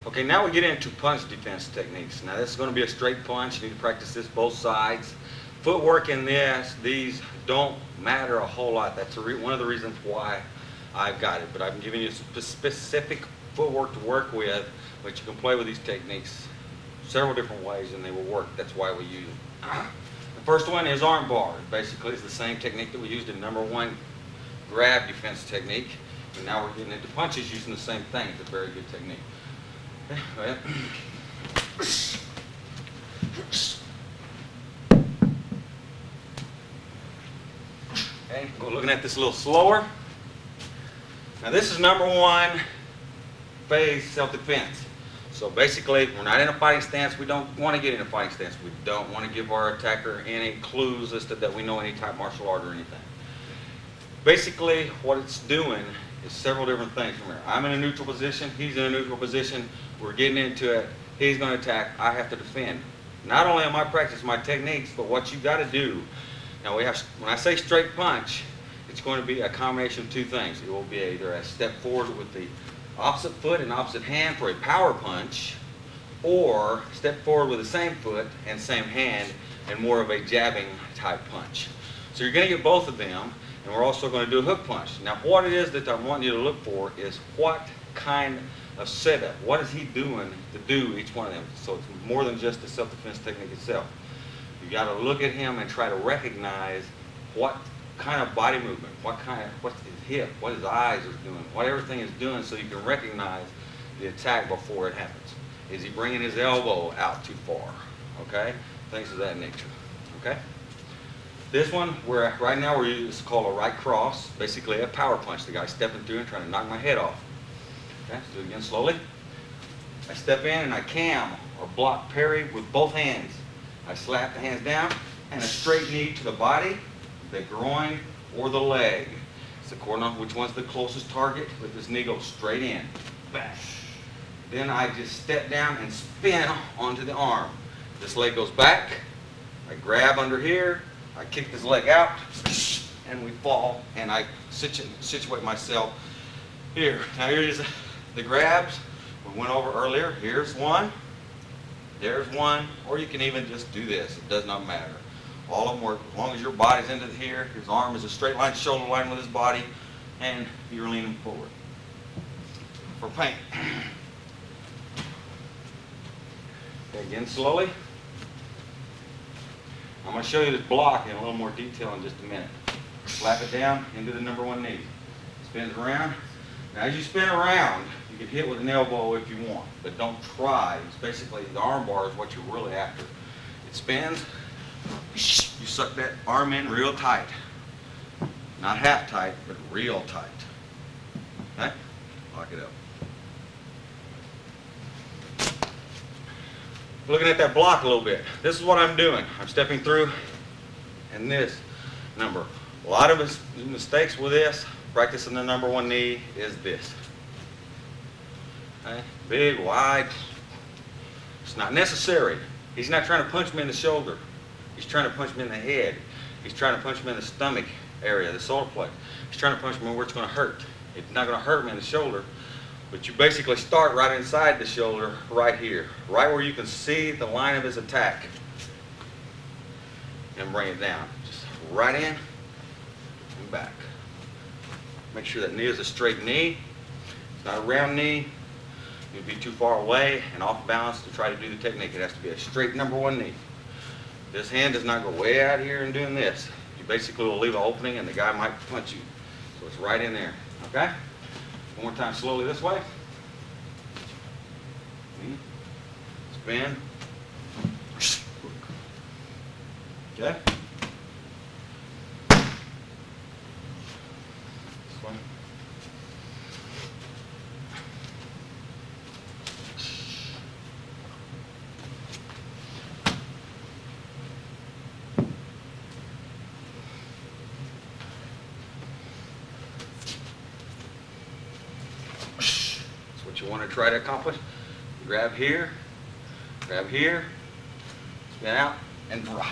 Okay, now we get into punch defense techniques. Now this is going to be a straight punch. You need to practice this both sides. Footwork in these don't matter a whole lot. That's one of the reasons why I've got it. But I'm giving you specific footwork to work with, but you can play with these techniques several different ways and they will work. That's why we use them. The first one is armbar. Basically, it's the same technique that we used in #1 grab defense technique. And now we're getting into punches using the same thing. It's a very good technique. Okay, go looking at this a little slower. Now this is #1 phase self-defense. So basically, we're not in a fighting stance. We don't want to get in a fighting stance. We don't want to give our attacker any clues as to that we know any type of martial art or anything. Basically, what it's doing is several different things from here. I'm in a neutral position. He's in a neutral position. We're getting into it. He's going to attack. I have to defend. Not only am I practicing my techniques, but what you got to do. Now when I say straight punch, it's going to be a combination of two things. It will be either a step forward with the opposite foot and opposite hand for a power punch, or step forward with the same foot and same hand and more of a jabbing type punch. So you're going to get both of them, and we're also going to do a hook punch. Now what it is that I want you to look for is what kind of setup. What is he doing to do each one of them? So it's more than just the self-defense technique itself. You got to look at him and try to recognize what kind of body movement, what's his hip, what his eyes are doing, what everything is doing, so you can recognize the attack before it happens. Is he bringing his elbow out too far? Okay, things of that nature. Okay. This one, right now we're using, it's called a right cross, basically a power punch. The guy's stepping through and trying to knock my head off. Okay, let's do it again slowly. I step in and I cam or block parry with both hands. I slap the hands down and a straight knee to the body, the groin, or the leg. It's according on which one's the closest target, but this knee goes straight in. Bang. Then I just step down and spin onto the arm. This leg goes back. I grab under here. I kick this leg out, and we fall, and I situate myself here. Now here's the grabs we went over earlier. Here's one, there's one, or you can even just do this. It does not matter. All of them work as long as your body's into here. His arm is a straight line, shoulder line with his body, and you're leaning forward. For paint. Okay, again, slowly. I'm going to show you this block in a little more detail in just a minute. Slap it down into the #1 knee. Spins around. Now as you spin around, you can hit with an elbow if you want, but don't try. It's basically the arm bar is what you're really after. It spins. You suck that arm in real tight. Not half tight, but real tight. Okay? Lock it up. Looking at that block a little bit. This is what I'm doing. I'm stepping through, and this number. A lot of his mistakes with this, practicing the #1 knee, is this. Okay? Big, wide. It's not necessary. He's not trying to punch me in the shoulder. He's trying to punch me in the head. He's trying to punch me in the stomach area, the solar plex. He's trying to punch me where it's going to hurt. It's not going to hurt me in the shoulder. But you basically start right inside the shoulder, right here, right where you can see the line of his attack, and bring it down. Just right in and back. Make sure that knee is a straight knee. It's not a round knee. You'd be too far away and off balance to try to do the technique. It has to be a straight #1 knee. This hand does not go way out here and doing this. You basically will leave an opening and the guy might punch you. So it's right in there. Okay? One more time slowly this way. Spin. Okay? This way. What you want to try to accomplish. Grab here, spin out, and drop.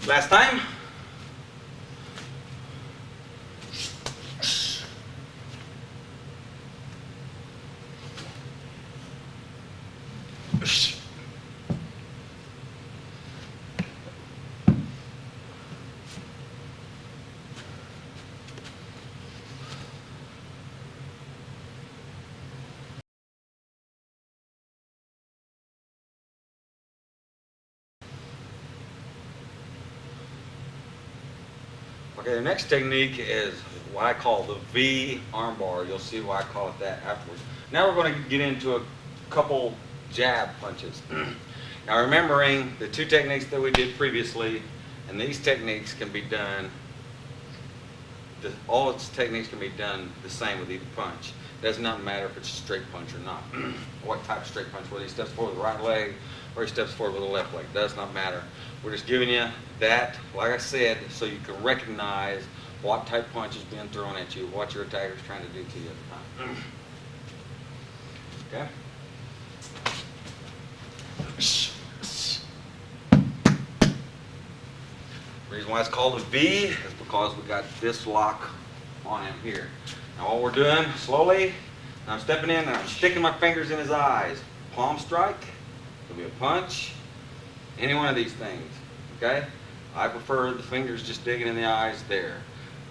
Last time. Okay, the next technique is what I call the V armbar. You'll see why I call it that afterwards. Now we're going to get into a couple jab punches. Now remembering the two techniques that we did previously, and these techniques can be done, all its techniques can be done the same with either punch. It does not matter if it's a straight punch or not. What type of straight punch, whether he steps forward with the right leg or he steps forward with the left leg, does not matter. We're just giving you that, like I said, so you can recognize what type of punch is being thrown at you, what your attacker is trying to do to you at the time. Okay? The reason why it's called a V is because we got this lock on him here. Now what we're doing, slowly, I'm stepping in and I'm sticking my fingers in his eyes. Palm strike, could be a punch, any one of these things, okay? I prefer the fingers just digging in the eyes there.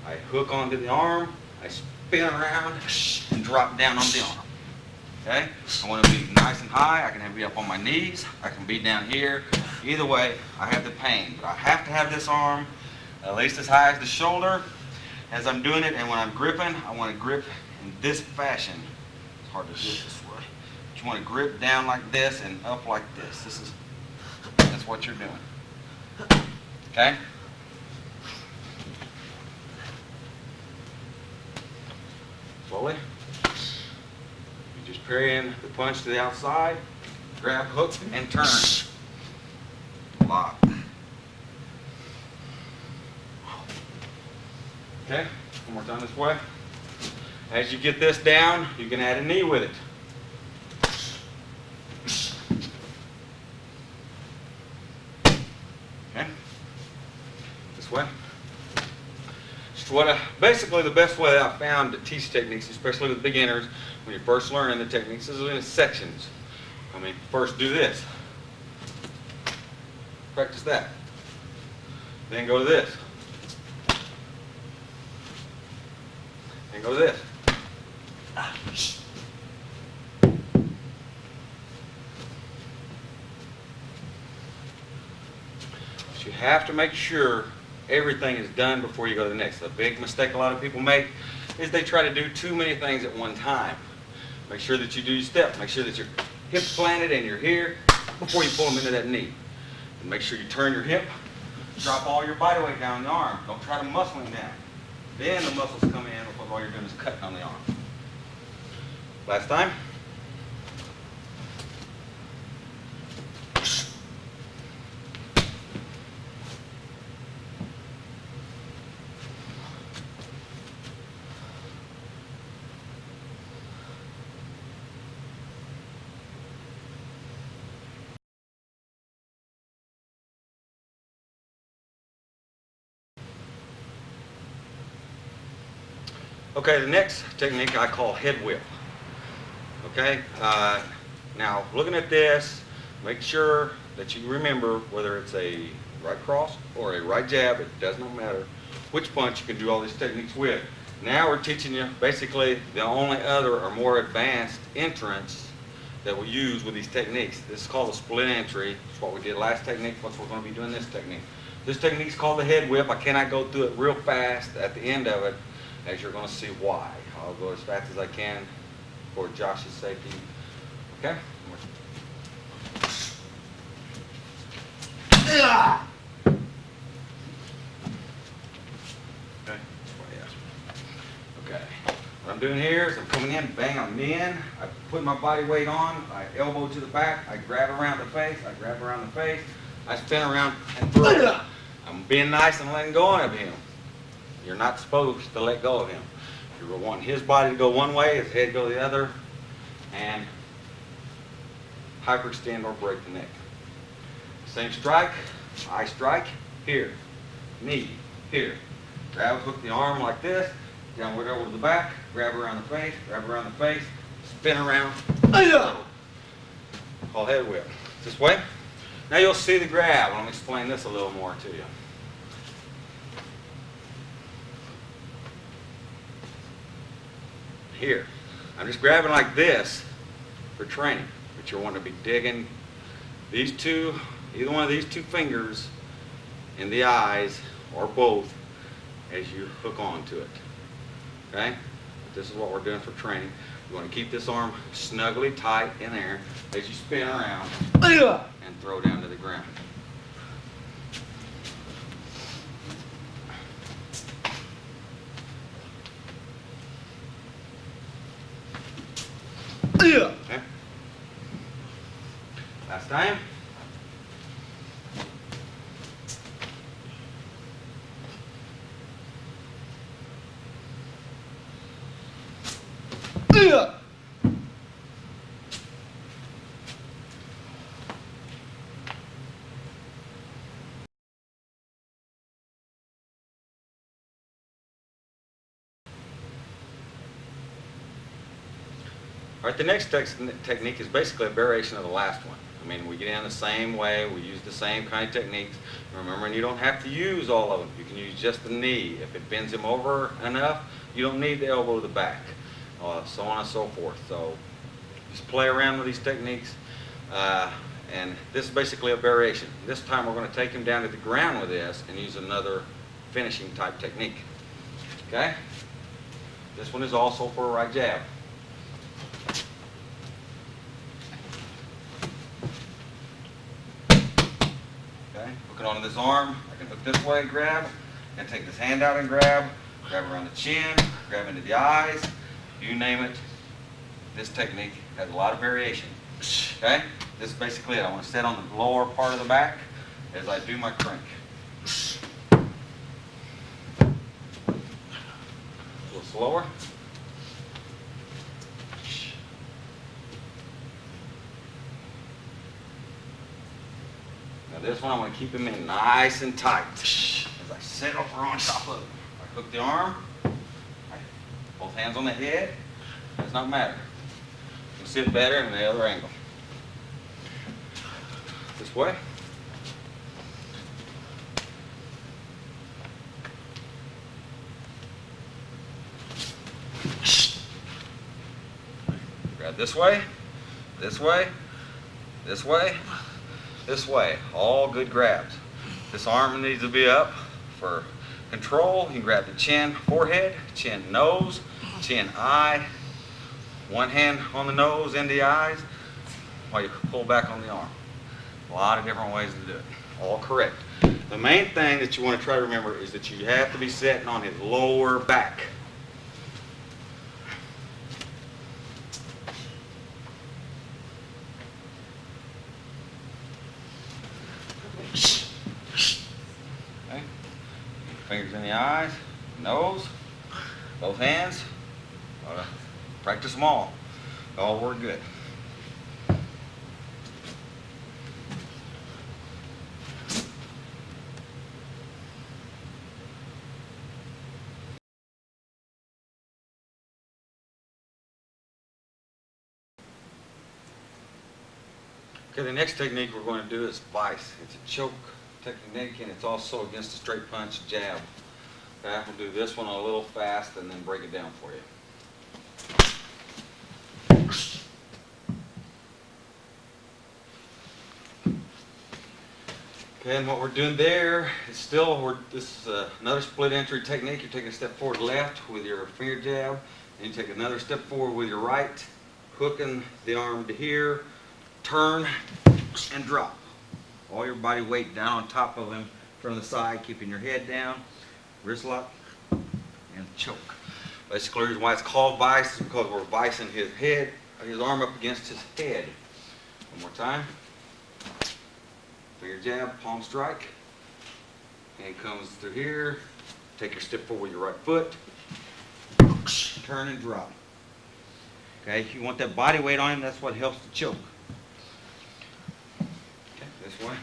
I hook onto the arm, I spin around and drop down on the arm. Okay? I want to be nice and high. I can be up on my knees. I can be down here. Either way, I have the pain. But I have to have this arm at least as high as the shoulder as I'm doing it. And when I'm gripping, I want to grip in this fashion. It's hard to do it this way. But you want to grip down like this and up like this. That's what you're doing. Okay? Slowly. You just parry in the punch to the outside, grab, hook, and turn. Lock. Okay, one more time this way. As you get this down, you can add a knee with it. Okay, this way. Basically the best way that I found to teach techniques, especially with beginners, when you're first learning the techniques, is in sections. I mean, first do this. Practice that. Then go to this. Then go to this. So you have to make sure everything is done before you go to the next. A big mistake a lot of people make is they try to do too many things at one time. Make sure that you do your step. Make sure that your hip's planted and you're here before you pull them into that knee. And make sure you turn your hip, drop all your body weight down the arm. Don't try to muscle him down. Then the muscles come in because all you're doing is cutting on the arm. Last time. Okay, the next technique I call head whip. Okay, now looking at this, make sure that you remember whether it's a right cross or a right jab, it does not matter which punch you can do all these techniques with. Now we're teaching you basically the only other or more advanced entrance that we use with these techniques. This is called a split entry. It's what we did last technique, what we're going to be doing this technique. This technique is called the head whip. I cannot go through it real fast at the end of it, as you're going to see why. I'll go as fast as I can for Josh's safety. Okay? Okay. What I'm doing here is I'm coming in, bang, I'm in. I put my body weight on. I elbow to the back. I grab around the face. I grab around the face. I spin around and throw. I'm being nice and letting go of him. You're not supposed to let go of him. You're wanting his body to go one way, his head go the other, and hyperextend or break the neck. Same strike, I strike, here, knee, here. Grab, hook the arm like this, downward over to the back, grab around the face, spin around, called head whip. This way. Now you'll see the grab. Let me explain this a little more to you. Here, I'm just grabbing like this for training, but you're wanting to be digging these two, either one of these two fingers in the eyes or both, as you hook on to it. Okay? This is what we're doing for training. You want to keep this arm snugly tight in there as you spin around and throw down to the ground. Okay. Last time. All right, the next technique is basically a variation of the last one. I mean, we get in the same way, we use the same kind of techniques. Remember, you don't have to use all of them. You can use just the knee. If it bends him over enough, you don't need the elbow to the back, so on and so forth. So just play around with these techniques, and this is basically a variation. This time we're going to take him down to the ground with this and use another finishing type technique. Okay? This one is also for a right jab. Hook it onto this arm. I can hook this way, grab, and take this hand out and grab around the chin, grab into the eyes, you name it. This technique has a lot of variation. Okay? This is basically it. I want to sit on the lower part of the back as I do my crank. A little slower. Now this one I want to keep him in nice and tight as I sit over on top of him. I hook the arm, both hands on the head, does not matter. You can sit better in the other angle. This way. Grab this way, this way, this way, this way. All good grabs. This arm needs to be up for control. You can grab the chin, forehead, chin, nose, chin, eye. One hand on the nose, in the eyes, while you pull back on the arm. A lot of different ways to do it. All correct. The main thing that you want to try to remember is that you have to be sitting on his lower back. Okay. Fingers in the eyes, nose, both hands. Practice them all. All work good. Okay, the next technique we're going to do is vice. It's a choke technique, and it's also against a straight punch jab. Okay, we'll do this one a little fast and then break it down for you. Okay, and what we're doing there is still, this is another split entry technique. You're taking a step forward left with your finger jab, and you take another step forward with your right, hooking the arm to here, turn, and drop. All your body weight down on top of him from the side, keeping your head down, wrist lock, and choke. Basically, the reason why it's called vice is because we're vicing his head, his arm up against his head. One more time. Finger jab, palm strike. Hand comes through here. Take your step forward with your right foot. Turn and drop. Okay, if you want that body weight on him, that's what helps to choke. Okay, this way.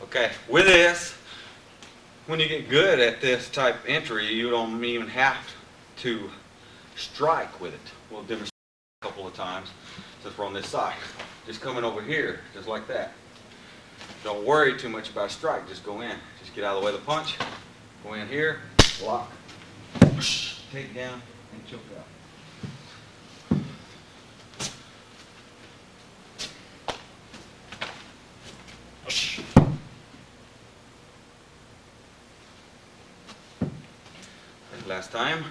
Okay, with this, when you get good at this type of entry, you don't even have to strike with it. We'll demonstrate a couple of times since we're on this side. Just coming over here, just like that. Don't worry too much about a strike, just go in. Just get out of the way of the punch, go in here, block, Take down and choke out. Last time.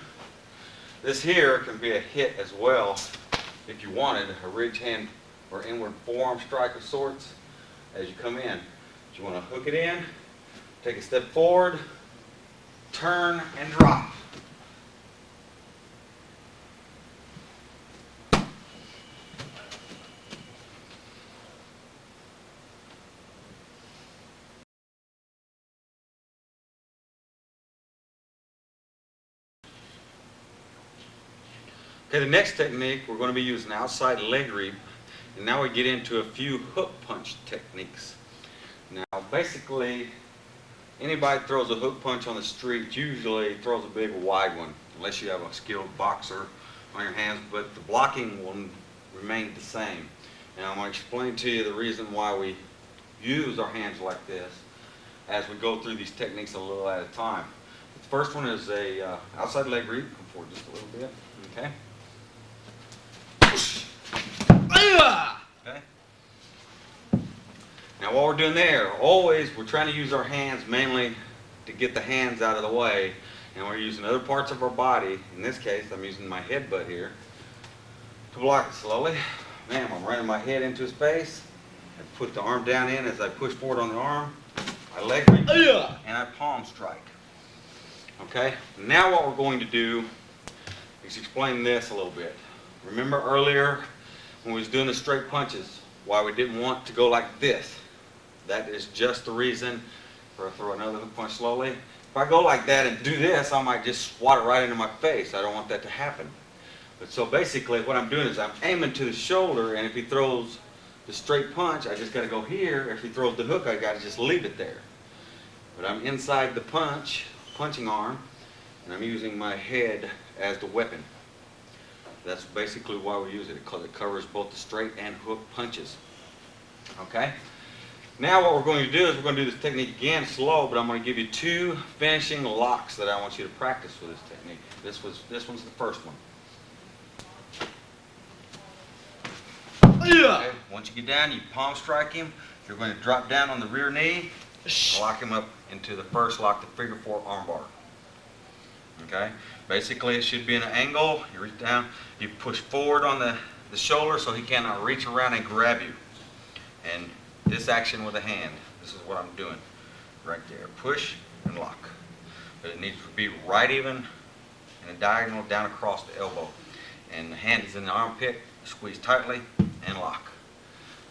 This here can be a hit as well if you wanted a ridge hand or inward forearm strike of sorts as you come in. But you want to hook it in, take a step forward, turn and drop. Okay, the next technique we're going to be using outside leg reap, and now we get into a few hook punch techniques. Now basically anybody throws a hook punch on the street usually throws a big wide one unless you have a skilled boxer on your hands, but the blocking will remain the same. Now I'm going to explain to you the reason why we use our hands like this as we go through these techniques a little at a time. The first one is a outside leg reap. Come forward just a little bit. Okay. Okay. Now what we're doing there, always we're trying to use our hands mainly to get the hands out of the way, and we're using other parts of our body. In this case, I'm using my headbutt here to block it slowly. Bam, I'm running my head into his face. I put the arm down in as I push forward on the arm. I leg reap and I palm strike. Okay, now what we're going to do is explain this a little bit. Remember earlier when we was doing the straight punches, why we didn't want to go like this? That is just the reason for throw another hook punch slowly. If I go like that and do this, I might just swat it right into my face. I don't want that to happen. But so basically what I'm doing is I'm aiming to the shoulder, and if he throws the straight punch, I just got to go here. If he throws the hook, I got to just leave it there. But I'm inside the punching arm, and I'm using my head as the weapon. That's basically why we use it, because it covers both the straight and hook punches. Okay? Now what we're going to do is we're going to do this technique again slow, but I'm going to give you two finishing locks that I want you to practice with this technique. This one's the first one. Okay? Once you get down, you palm strike him. You're going to drop down on the rear knee, lock him up into the first lock, the figure four armbar. Okay? Basically, it should be in an angle. You reach down, you push forward on the shoulder so he cannot reach around and grab you. And this action with a hand, this is what I'm doing right there. Push and lock. But it needs to be right even in a diagonal down across the elbow. And the hand is in the armpit, squeeze tightly and lock.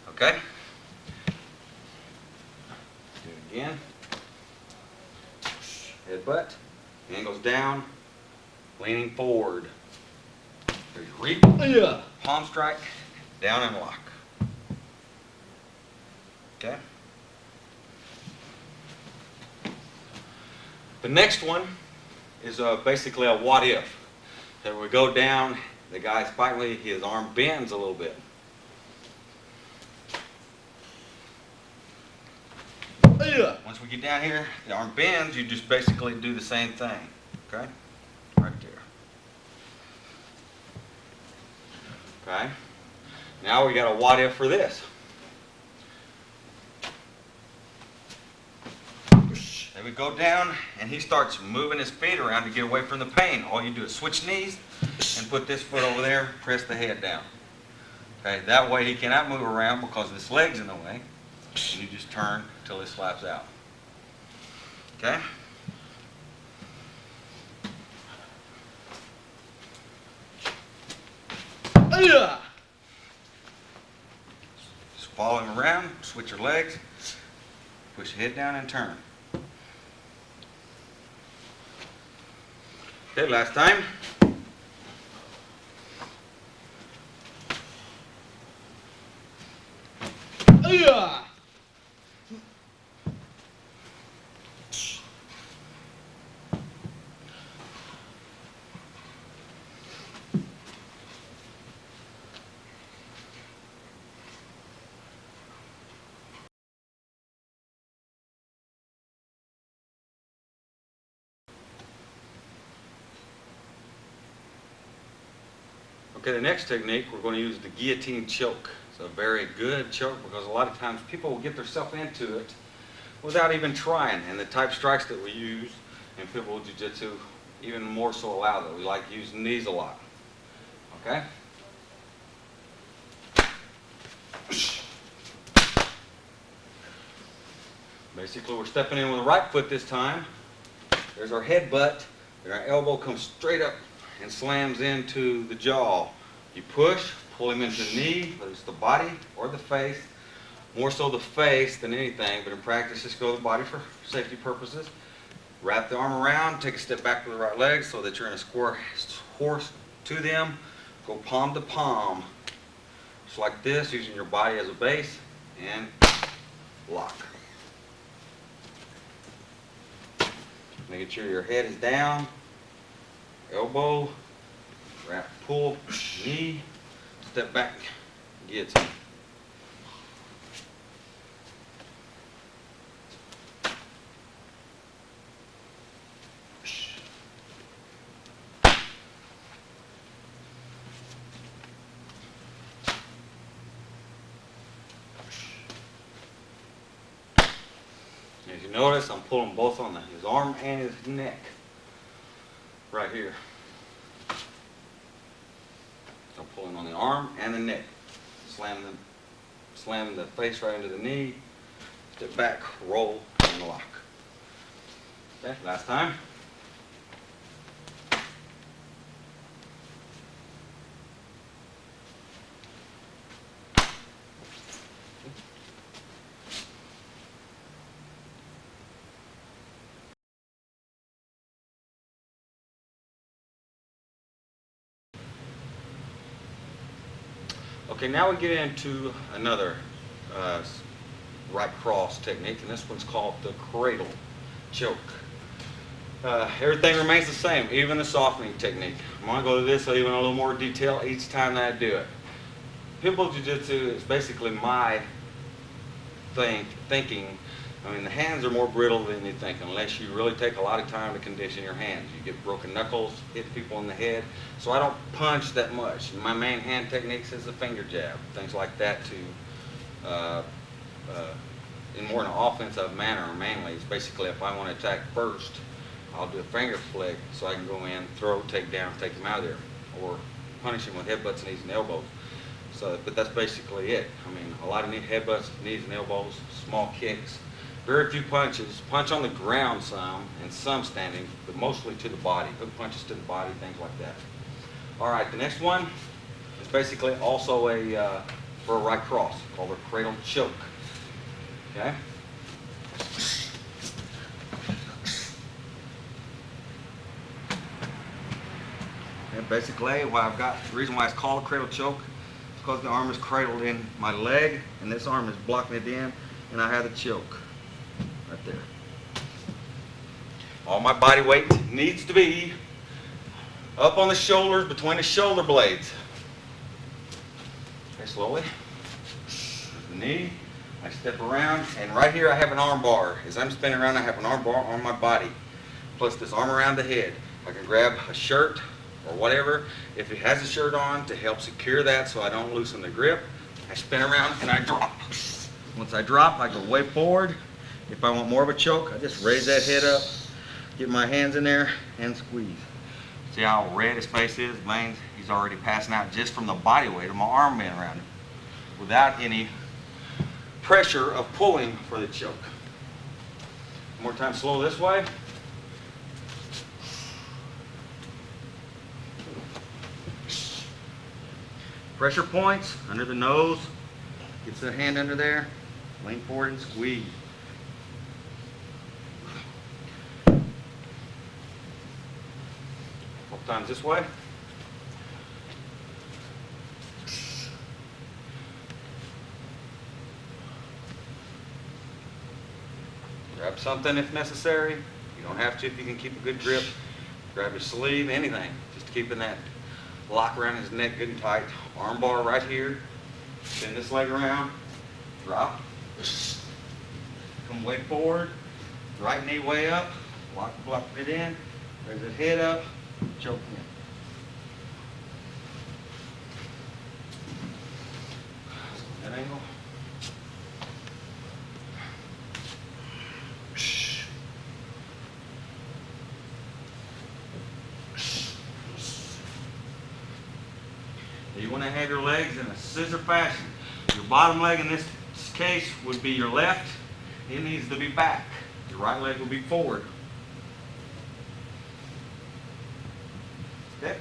Okay? Do it again. Headbutt. Hand goes down, leaning forward. There's reap, palm strike, down and lock. Okay? The next one is basically a what if. That we go down, the guy's fighting, his arm bends a little bit. Once we get down here, the arm bends, you just basically do the same thing. Okay? Right there. Okay? Now we got a what if for this. Then we go down and he starts moving his feet around to get away from the pain. All you do is switch knees and put this foot over there, press the head down. Okay? That way he cannot move around because his leg's in the way. And you just turn until it slaps out. Okay? Just follow him around, switch your legs, push your head down and turn. Okay, last time. Okay, the next technique, we're going to use the guillotine choke. It's a very good choke because a lot of times people will get themselves into it without even trying. And the type strikes that we use in Pitbull Jiu-Jitsu even more so allow that. We like using these a lot. Okay? Basically, we're stepping in with the right foot this time. There's our headbutt, and our elbow comes straight up and slams into the jaw. You push, pull him into the knee, whether it's the body or the face. More so the face than anything, but in practice, just go to the body for safety purposes. Wrap the arm around, take a step back with the right leg so that you're in a square horse to them. Go palm to palm, just like this, using your body as a base, and lock. Making sure your head is down, elbow, wrap, pull, knee, step back, guillotine. As you notice, I'm pulling both on his arm and his neck. Right here. I'm pulling on the arm and the neck. Slam the face right into the knee. Step back, roll, and lock. Okay, last time. Okay, now we get into another right cross technique, and this one's called the cradle choke. Everything remains the same, even the softening technique. I'm going to go to this even a little more detail each time that I do it. Pitbull Jiu-Jitsu is basically my thinking. I mean, the hands are more brittle than you think unless you really take a lot of time to condition your hands. You get broken knuckles, hit people in the head. So I don't punch that much. My main hand techniques is the finger jab, things like that in more an offensive manner mainly. It's basically if I want to attack first, I'll do a finger flick so I can go in, throw, take down, take them out of there. Or punish them with headbutts, knees, and elbows. So, but that's basically it. I mean, a lot of headbutts, knees, and elbows, small kicks. Very few punches. Punch on the ground some, and some standing, but mostly to the body. Hook punches to the body, things like that. All right, the next one is basically also for a right cross, called a cradle choke. Okay? And basically, the reason why it's called a cradle choke is because the arm is cradled in my leg, and this arm is blocking it in, and I have the choke. Right there. All my body weight needs to be up on the shoulders, between the shoulder blades. Okay, slowly. The knee. I step around, and right here I have an arm bar. As I'm spinning around, I have an arm bar on my body, plus this arm around the head. I can grab a shirt or whatever, if it has a shirt on, to help secure that so I don't loosen the grip. I spin around and I drop. Once I drop, I go way forward. If I want more of a choke, I just raise that head up, get my hands in there, and squeeze. See how red his face is? Veins, he's already passing out just from the body weight of my arm being around him, without any pressure of pulling for the choke. One more time, slow this way. Pressure points under the nose. Gets the hand under there, lean forward and squeeze. Couple times this way. Grab something if necessary. You don't have to if you can keep a good grip. Grab your sleeve, anything. Just keeping that lock around his neck good and tight. Arm bar right here. Bend this leg around. Drop. Come way forward. Right knee way up. Block it in. Raise his head up. Choke in. That angle. You want to have your legs in a scissor fashion. Your bottom leg in this case would be your left. It needs to be back. Your right leg will be forward. Okay.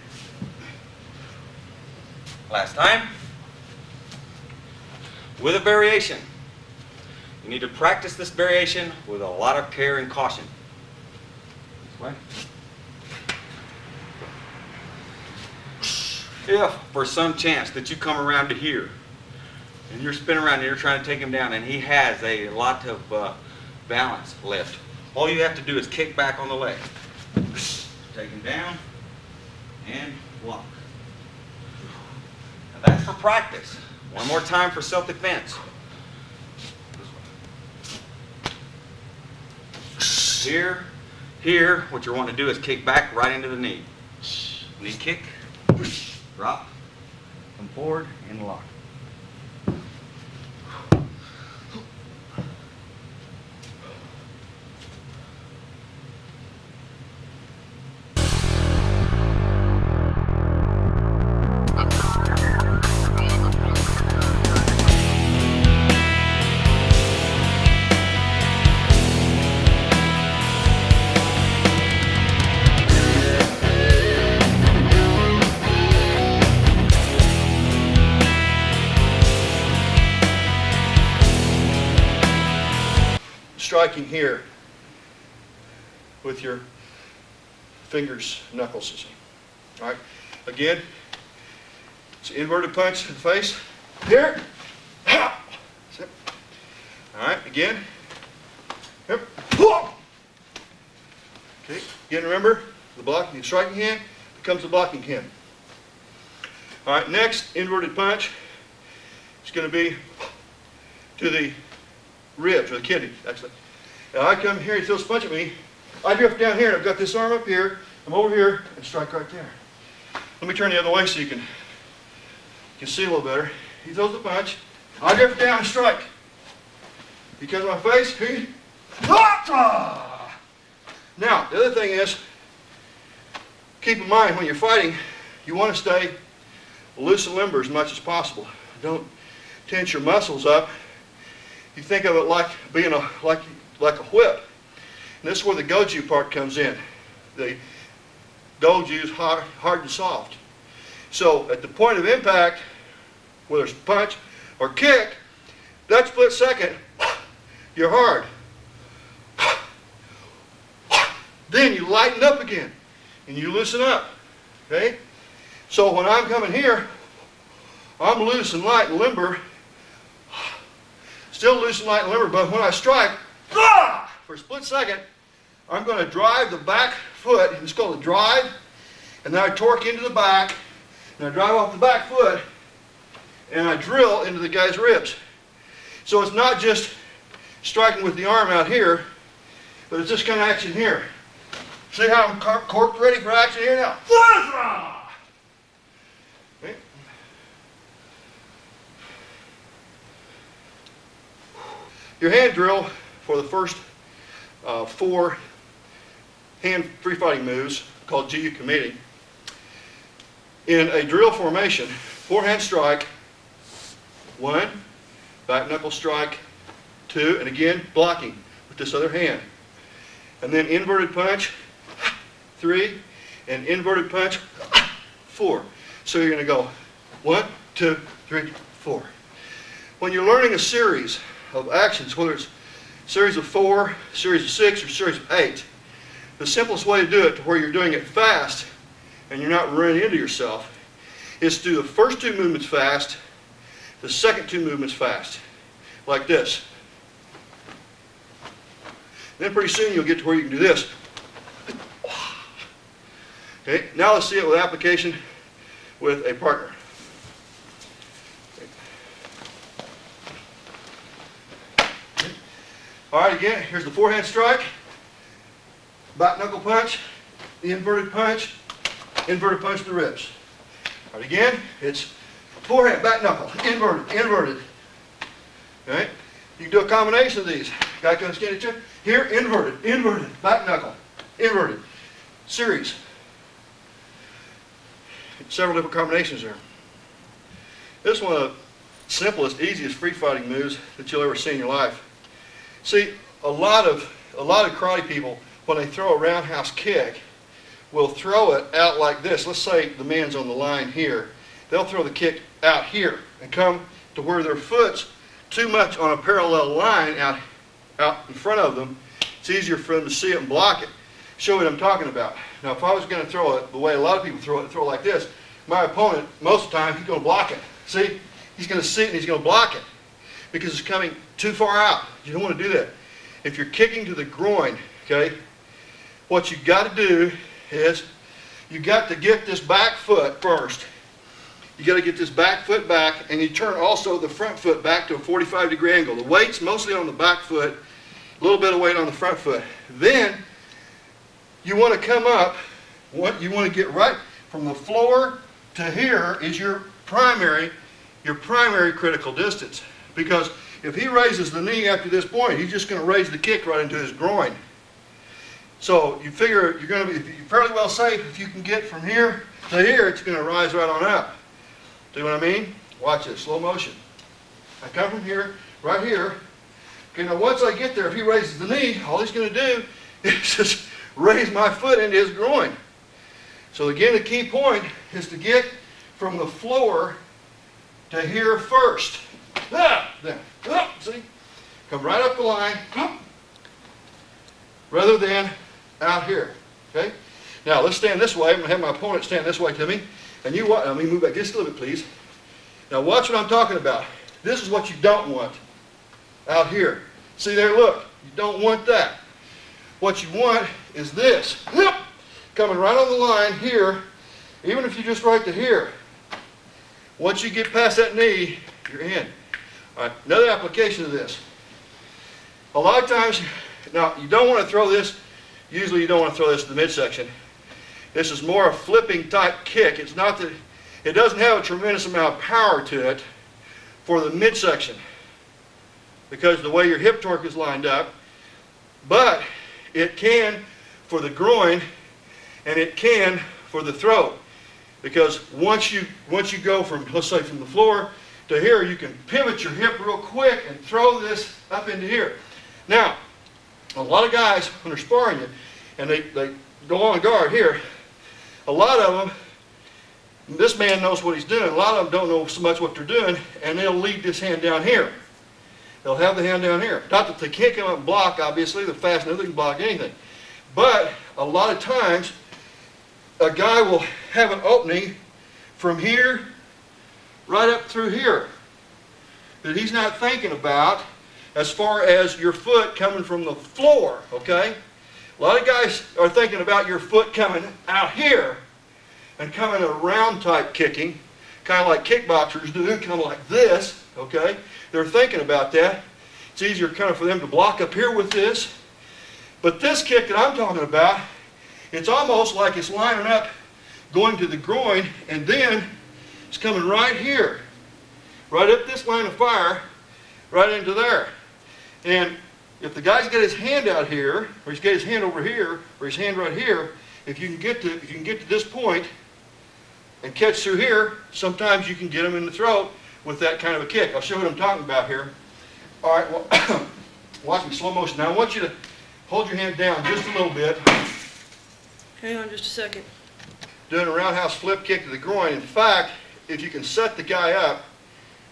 Last time. With a variation. You need to practice this variation with a lot of care and caution. This way. If, for some chance, that you come around to here, and you're spinning around and you're trying to take him down, and he has a lot of balance left, all you have to do is kick back on the leg. Take him down, and block. Now that's for practice. One more time for self-defense. Here, what you're wanting to do is kick back right into the knee. Knee kick. Drop, come forward, and lock. Striking here with your fingers, knuckles. All right. Again, it's an inverted punch to the face. Here. All right. Again. Okay. Again, remember the blocking, the striking hand becomes the blocking hand. All right. Next, inverted punch. It's going to be to the ribs or the kidney, actually. Now I come here, he throws a punch at me. I drift down here, and I've got this arm up here. I'm over here and strike right there. Let me turn the other way so you can see a little better. He throws the punch. I drift down and strike. He comes to my face. He. Now the other thing is, keep in mind when you're fighting, you want to stay loose and limber as much as possible. Don't tense your muscles up. You think of it like being like a whip. And this is where the goju part comes in. The goju is hard and soft. So at the point of impact, whether it's punch or kick, that split second, you're hard. Then you lighten up again and you loosen up. Okay? So when I'm coming here, I'm loose and light and limber. Still loose and light and limber, but when I strike, for a split second, I'm going to drive the back foot. It's called a drive, and then I torque into the back, and I drive off the back foot, and I drill into the guy's ribs. So it's not just striking with the arm out here, but it's this kind of action here. See how I'm corked ready for action here now? Okay. Your hand drill for the first 4 hand free fighting moves called Jiu committing. In a drill formation, forehand strike, 1, back knuckle strike, 2, and again blocking with this other hand. And then inverted punch, 3, and inverted punch, 4. So you're going to go 1, 2, 3, 4. When you're learning a series of actions, whether it's series of 4, series of 6, or series of 8, the simplest way to do it to where you're doing it fast and you're not running into yourself is to do the first 2 movements fast, the second 2 movements fast, like this. Then pretty soon you'll get to where you can do this. Okay, now let's see it with application with a partner. All right, again, here's the forehand strike, back knuckle punch, the inverted punch to the ribs. All right, again, it's forehand, back knuckle, inverted, Okay? You can do a combination of these. Guy comes skin at you. Here, inverted, inverted, back knuckle, inverted. Series. Several different combinations there. This is one of the simplest, easiest free fighting moves that you'll ever see in your life. See, a lot of karate people, when they throw a roundhouse kick, will throw it out like this. Let's say the man's on the line here. They'll throw the kick out here and come to where their foot's too much on a parallel line out in front of them. It's easier for them to see it and block it. Show what I'm talking about. Now, if I was going to throw it the way a lot of people throw it like this, my opponent, most of the time, he's going to block it. See? He's going to see it and he's going to block it because it's coming too far out. You don't want to do that. If you're kicking to the groin, okay, what you got to do is you got to get this back foot first. You got to get this back foot back, and you turn also the front foot back to a 45-degree angle. The weight's mostly on the back foot, a little bit of weight on the front foot. Then you want to come up, you want to get right from the floor to here is your primary critical distance. Because if he raises the knee after this point, he's just going to raise the kick right into his groin. So you figure you're going to be fairly well safe if you can get from here to here, it's going to rise right on up. See what I mean? Watch this, slow motion. I come from here, right here. Okay, now once I get there, if he raises the knee, all he's going to do is just raise my foot into his groin. So again, the key point is to get from the floor to here first. Then, see? Come right up the line, rather than out here. Okay? Now let's stand this way. I'm going to have my opponent stand this way to me. And you watch, let me move back just a little bit, please. Now watch what I'm talking about. This is what you don't want out here. See there, look. You don't want that. What you want is this. Coming right on the line here, even if you just right to here. Once you get past that knee, you're in. All right, another application of this. A lot of times, now you don't want to throw this, usually you don't want to throw this to the midsection. This is more a flipping type kick. It's not that, it doesn't have a tremendous amount of power to it for the midsection because the way your hip torque is lined up, but it can for the groin and it can for the throat. Because once you go from, let's say from the floor to here, you can pivot your hip real quick and throw this up into here. Now, a lot of guys, when they're sparring you, and they go on guard here, a lot of them, this man knows what he's doing, a lot of them don't know so much what they're doing, and they'll lead this hand down here. They'll have the hand down here. Not that they can't come up and block, obviously, they're fast enough, they can block anything. But a lot of times, a guy will have an opening from here right up through here that he's not thinking about as far as your foot coming from the floor, okay? A lot of guys are thinking about your foot coming out here and coming around type kicking, kind of like kickboxers do, kind of like this, okay? They're thinking about that. It's easier kind of for them to block up here with this. But this kick that I'm talking about, it's almost like it's lining up, going to the groin, and then it's coming right here, right up this line of fire, right into there. And if the guy's got his hand out here, or he's got his hand over here, or his hand right here, if you can get to this point and catch through here, sometimes you can get him in the throat with that kind of a kick. I'll show you what I'm talking about here. All right, well, watch me, slow motion. Now I want you to hold your hand down just a little bit. Hang on just a second. Doing a roundhouse flip kick to the groin. In fact, if you can set the guy up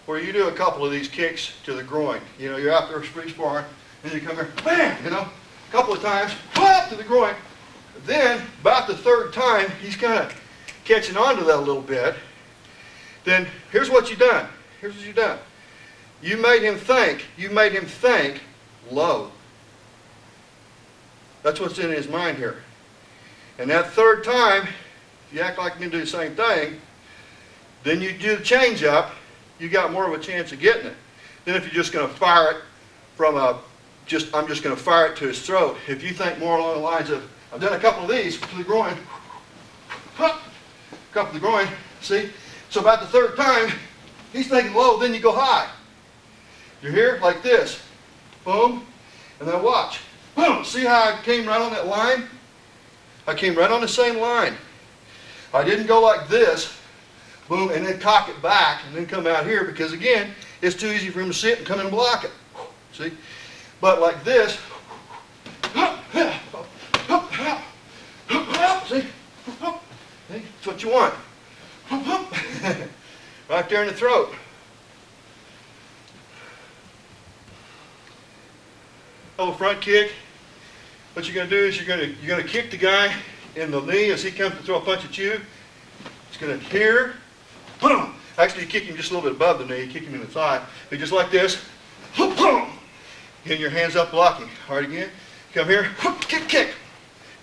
where you do a couple of these kicks to the groin. You know, you're out there free sparring, and you come here, bam, you know, a couple of times, flip to the groin. Then, about the third time, he's kind of catching on to that a little bit. Then, here's what you've done. Here's what you've done. You made him think low. That's what's in his mind here. And that third time, if you act like you're going to do the same thing, then you do the change up, you got more of a chance of getting it. Then if you're just going to fire it from I'm just going to fire it to his throat. If you think more along the lines of, I've done a couple of these to the groin, a couple to the groin, see? So about the third time, he's thinking low, then you go high. You're here like this. Boom. And then watch. Boom. See how I came right on that line? I came right on the same line. I didn't go like this. Boom. And then cock it back and then come out here because, again, it's too easy for him to see it and come in and block it. See? But like this. See? That's what you want. Right there in the throat. Double front kick. What you're going to do is you're going to kick the guy in the knee as he comes to throw a punch at you. It's going to here. Boom. Actually, you kick him just a little bit above the knee. You kick him in the thigh. But just like this. Boom. Getting your hands up blocking. All right, again. Come here. Kick, kick.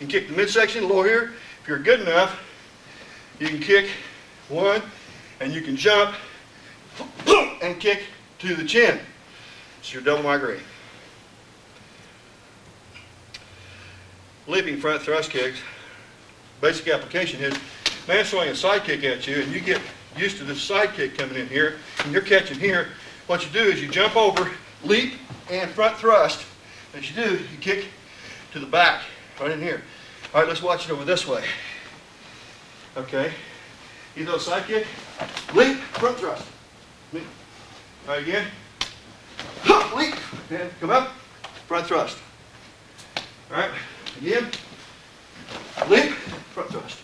You can kick the midsection, lower here. If you're good enough, you can kick one, and you can jump and kick to the chin. It's your double migraine. Leaping front thrust kicks. Basic application is, man's throwing a side kick at you, and you get used to this side kick coming in here, and you're catching here. What you do is you jump over, leap, and front thrust. As you do, you kick to the back, right in here. All right, let's watch it over this way. Okay. You throw a side kick, leap, front thrust. All right, again. Leap, and come up, front thrust. All right, again. Leap, front thrust.